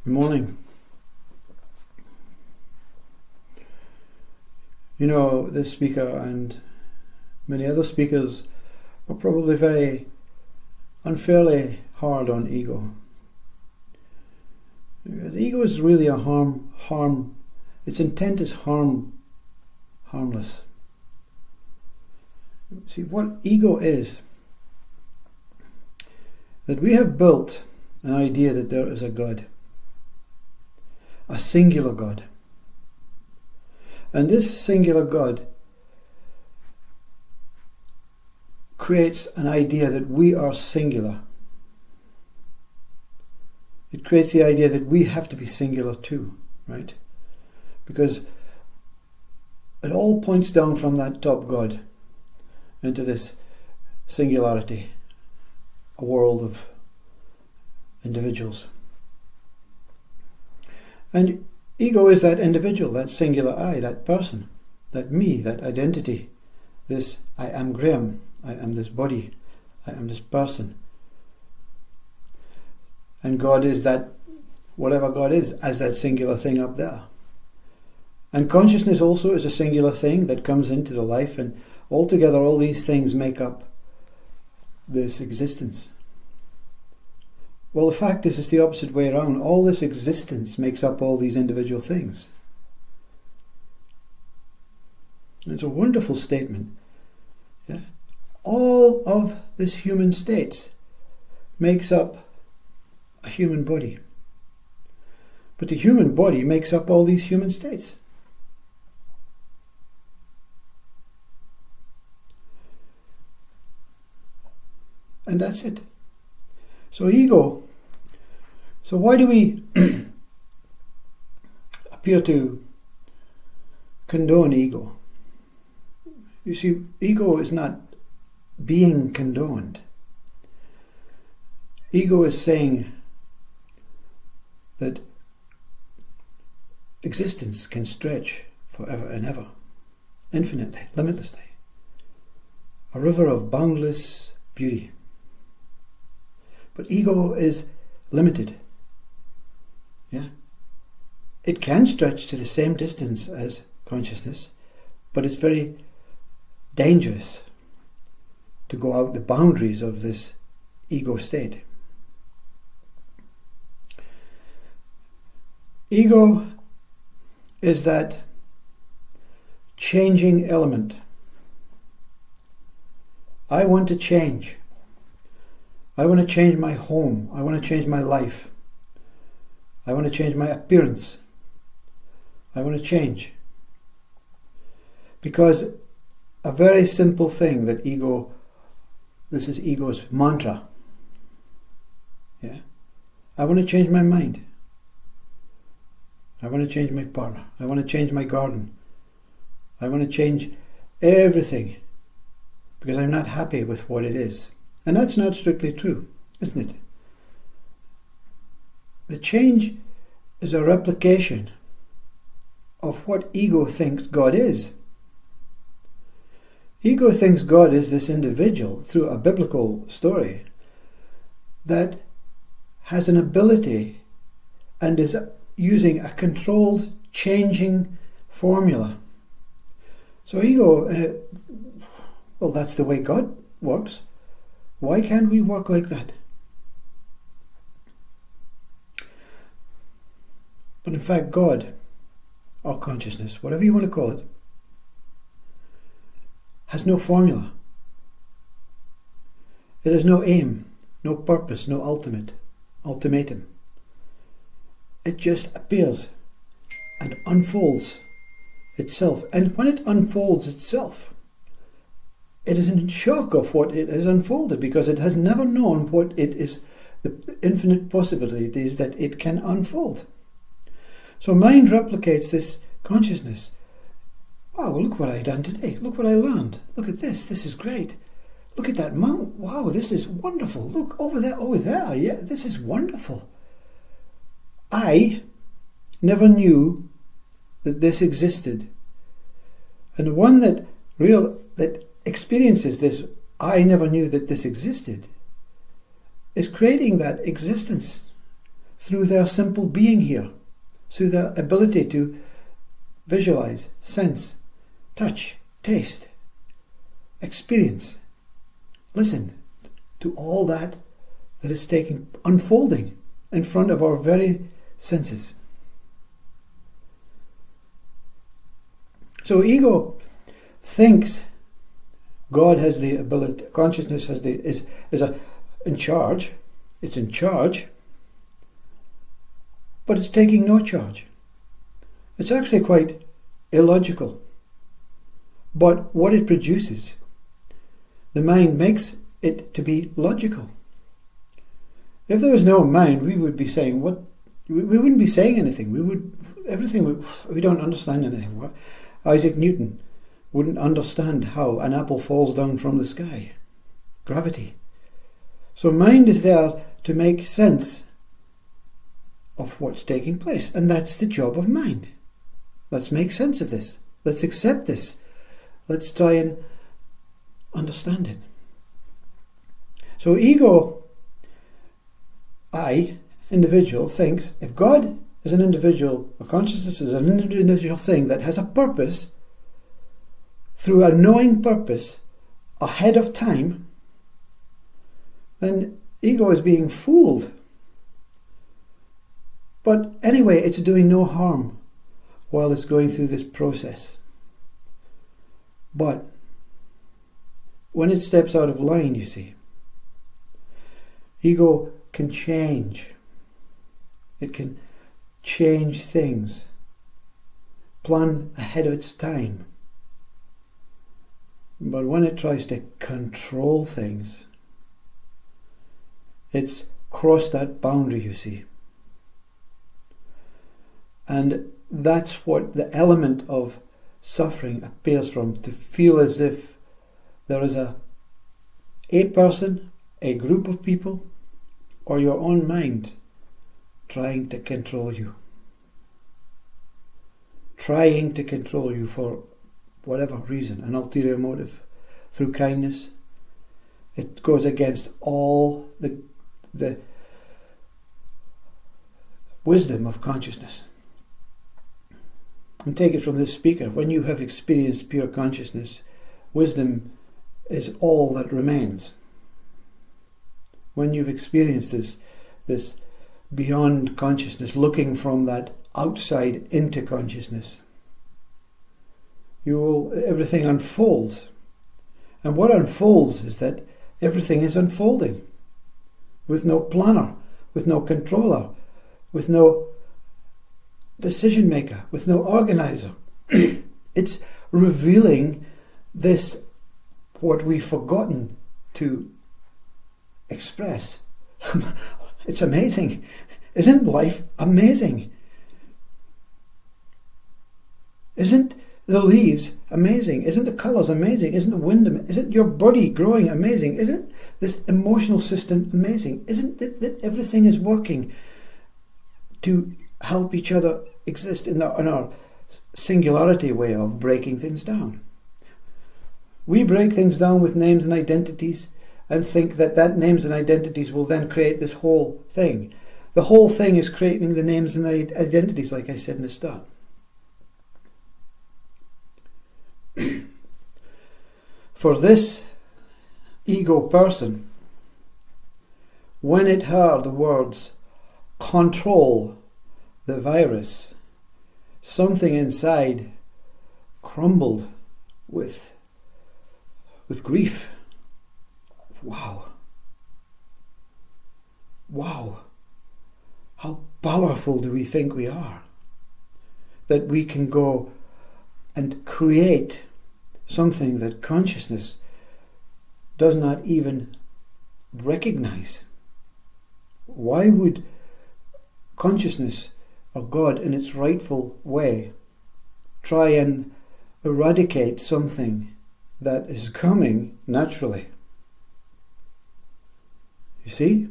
Good morning. You know, this speaker and many other speakers are probably very unfairly hard on ego. Because ego is really a harm. Its intent is harmless. See, what ego is, that we have built an idea that there is a God, a singular God. And this singular God creates an idea that we are singular. It creates the idea that we have to be singular too, right? Because it all points down from that top God into this singularity, a world of individuals. And ego is that individual, that singular I, that person, that me, that identity. This, I am Graham, I am this body, I am this person. And God is that, whatever God is, as that singular thing up there. And consciousness also is a singular thing that comes into the life, and altogether all these things make up this existence. Well, the fact is, it's the opposite way around. All this existence makes up all these individual things. It's a wonderful statement. Yeah? All of this human state makes up a human body. But the human body makes up all these human states. And that's it. So ego, so why do we appear to condone ego? You see, ego is not being condoned. Ego is saying that existence can stretch forever and ever, infinitely, limitlessly. A river of boundless beauty. But ego is limited. Yeah? It can stretch to the same distance as consciousness, but it's very dangerous to go out the boundaries of this ego state. Ego is that changing element. I want to change. I want to change my home. I want to change my life. I want to change my appearance. I want to change. Because a very simple thing that ego, this is ego's mantra. Yeah? I want to change my mind. I want to change my partner. I want to change my garden. I want to change everything because I'm not happy with what it is. And that's not strictly true, isn't it? The change is a replication of what ego thinks God is. Ego thinks God is this individual through a biblical story that has an ability and is using a controlled changing formula. So ego, well, that's the way God works. Why can't we work like that? But in fact, God, or consciousness, whatever you want to call it, has no formula. It has no aim, no purpose, no ultimatum. It just appears and unfolds itself. And when it unfolds itself, it is in shock of what it has unfolded because it has never known what it is, the infinite possibilities that it can unfold. So mind replicates this consciousness. Wow, look what I done today. Look what I learned. Look at this. This is great. Look at that mountain. Wow, this is wonderful. Look over there. Oh, there. Yeah, this is wonderful. I never knew that this existed. And the one that experiences this, I never knew that this existed, is creating that existence through their simple being here, through their ability to visualize, sense, touch, taste, experience, listen to all that is unfolding in front of our very senses. So ego thinks God has the ability, consciousness is in charge. It's in charge, but it's taking no charge. It's actually quite illogical. But what it produces, the mind makes it to be logical. If there was no mind, we would be saying we wouldn't be saying anything. We don't understand anything. Isaac Newton wouldn't understand how an apple falls down from the sky. Gravity. So mind is there to make sense of what's taking place, and that's the job of mind. Let's make sense of this. Let's accept this. Let's try and understand it. So ego, individual, thinks if God is an individual, or consciousness is an individual thing that has a purpose, through a knowing purpose ahead of time, then ego is being fooled. But anyway, it's doing no harm while it's going through this process. But when it steps out of line, you see, ego can change. It can change things, plan ahead of its time. But when it tries to control things, it's crossed that boundary, you see. And that's what the element of suffering appears from, to feel as if there is a person, a group of people, or your own mind trying to control you. Trying to control you for whatever reason, an ulterior motive, through kindness. It goes against all the wisdom of consciousness. And take it from this speaker, when you have experienced pure consciousness, wisdom is all that remains. When you've experienced this beyond consciousness, looking from that outside into consciousness, everything unfolds. And what unfolds is that everything is unfolding, with no planner, with no controller, with no decision maker, with no organizer. It's revealing this, what we've forgotten to express. It's amazing. Isn't life amazing? Isn't the leaves amazing? Isn't the colours amazing? Isn't the wind amazing? Isn't your body growing amazing? Isn't this emotional system amazing? Isn't it that everything is working to help each other exist in our singularity way of breaking things down? We break things down with names and identities and think that names and identities will then create this whole thing. The whole thing is creating the names and the identities, like I said in the start. For this ego person, when it heard the words control the virus, something inside crumbled with grief. Wow. How powerful do we think we are? That we can go and create something that consciousness does not even recognize. Why would consciousness, or God in its rightful way, try and eradicate something that is coming naturally? You see?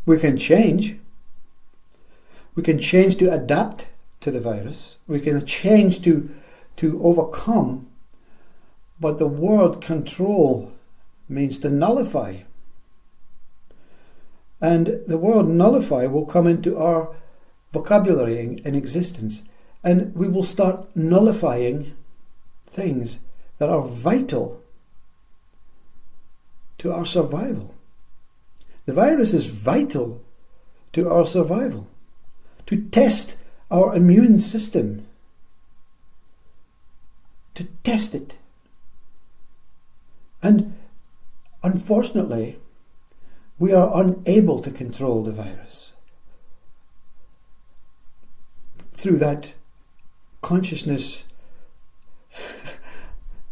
We can change. We can change to adapt to the virus. We can change to overcome. But the word control means to nullify. And the word nullify will come into our vocabulary in existence, and we will start nullifying things that are vital to our survival. The virus is vital to our survival, to test our immune system, to test it. And unfortunately, we are unable to control the virus through that consciousness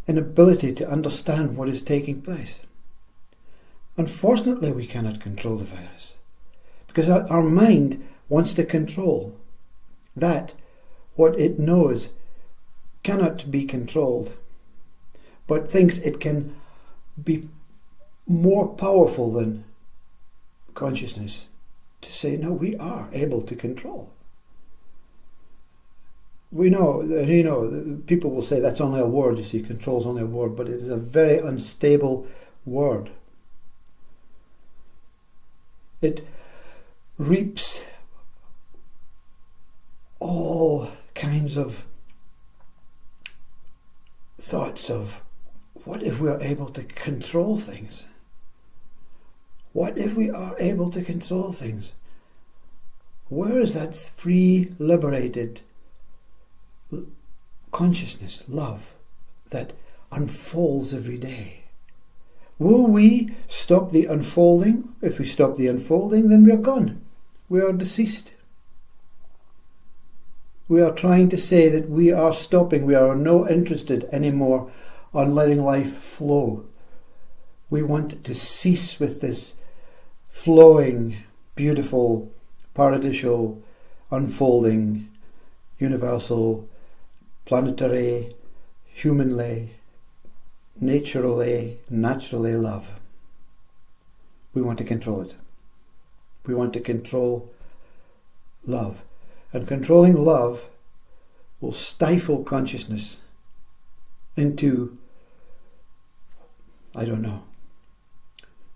inability to understand what is taking place. Unfortunately, we cannot control the virus because our mind wants to control that what it knows cannot be controlled, but thinks it can be more powerful than consciousness to say, no, we are able to control. We know, people will say that's only a word, you see, control is only a word, but it is a very unstable word. It reaps all kinds of thoughts of, what if we are able to control things? What if we are able to control things? Where is that free, liberated consciousness, love, that unfolds every day? Will we stop the unfolding? If we stop the unfolding, then we are gone. We are deceased. We are trying to say that we are stopping. We are no interested anymore on letting life flow. We want to cease with this flowing, beautiful, paradisial, unfolding, universal, planetary, humanly, naturally love. We want to control it. We want to control love. And controlling love will stifle consciousness into, I don't know,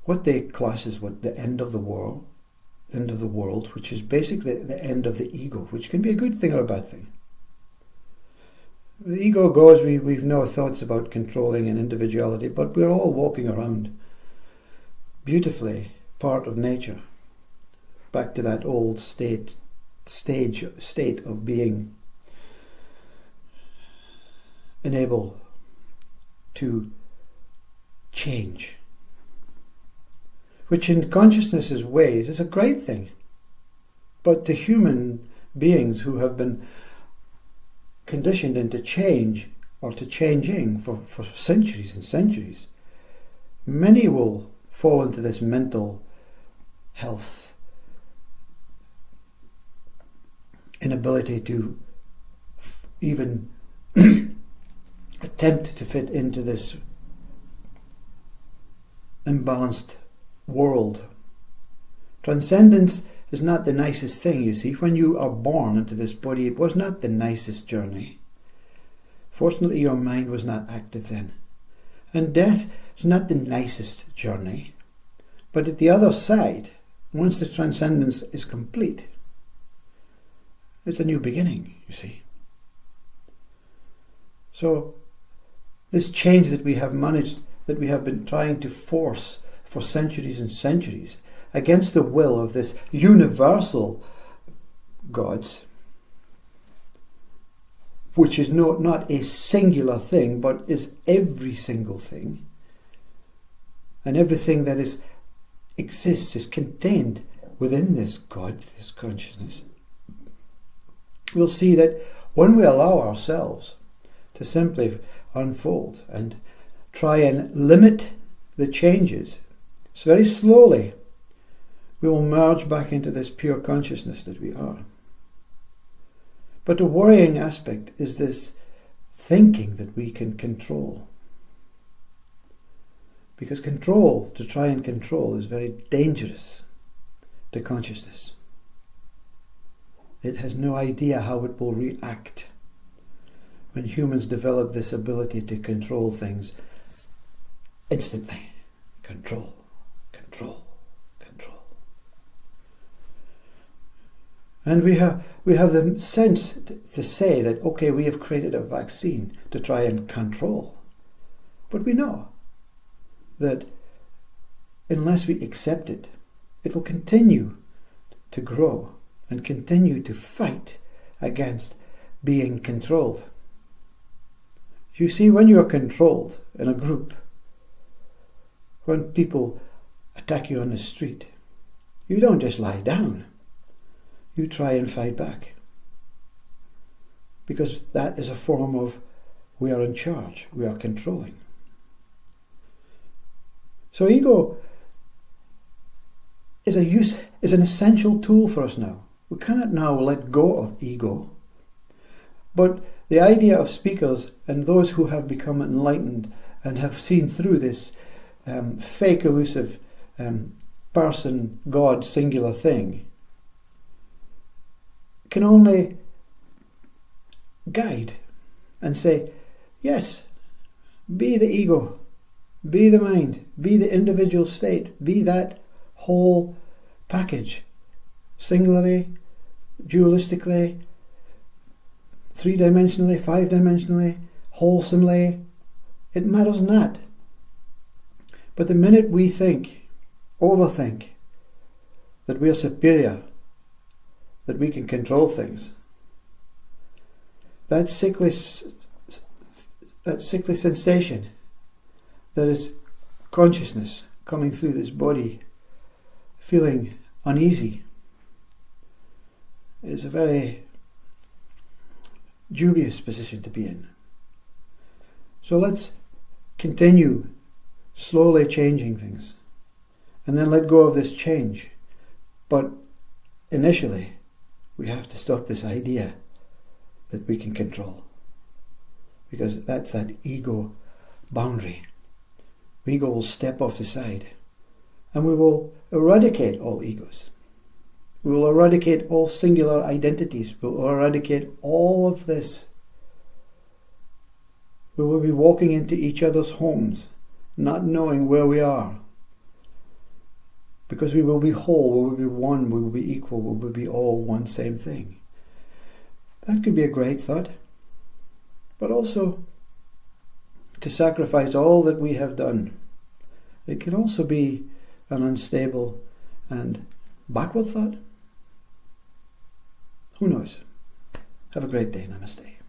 what they class as the end of the world, which is basically the end of the ego, which can be a good thing or a bad thing. The ego goes, we've no thoughts about controlling and individuality, but we're all walking around beautifully, part of nature, back to that old state of being unable to change, which in consciousness's ways is a great thing. But to human beings who have been conditioned into change or to changing for centuries and centuries, many will fall into this mental health inability to even attempt to fit into this imbalanced world. Transcendence is not the nicest thing, you see. When you are born into this body, it was not the nicest journey. Fortunately, your mind was not active then. And death is not the nicest journey. But at the other side, once the transcendence is complete, it's a new beginning, you see. So, this change that we have managed, that we have been trying to force for centuries and centuries, against the will of this universal gods, which is not a singular thing, but is every single thing, and everything that exists is contained within this God, this consciousness. We'll see that when we allow ourselves to simply unfold and try and limit the changes, so very slowly we will merge back into this pure consciousness that we are. But the worrying aspect is this thinking that we can control. Because to try and control, is very dangerous to consciousness. It has no idea how it will react when humans develop this ability to control things instantly. Control. And we have the sense to say that, okay, we have created a vaccine to try and control. But we know that unless we accept it, it will continue to grow and continue to fight against being controlled. You see, when you're controlled in a group, when people attack you on the street, you don't just lie down. You try and fight back. Because that is a form of we are in charge, we are controlling. So ego is an essential tool for us now. We cannot now let go of ego. But the idea of speakers and those who have become enlightened and have seen through this fake elusive person, God, singular thing, can only guide and say, yes, be the ego, be the mind, be the individual state, be that whole package, singularly, dualistically, three-dimensionally, five-dimensionally, wholesomely. It matters not. But the minute we overthink, that we are superior, that we can control things, that sickly sensation that is consciousness coming through this body, feeling uneasy, is a very dubious position to be in. So let's continue slowly changing things and then let go of this change. But initially, we have to stop this idea that we can control, because that's that ego boundary. Ego will step off the side and we will eradicate all egos. We will eradicate all singular identities. We will eradicate all of this. We will be walking into each other's homes, not knowing where we are. Because we will be whole, we will be one, we will be equal, we will be all one same thing. That could be a great thought. But also, to sacrifice all that we have done. It can also be an unstable and backward thought. Who knows? Have a great day. Namaste.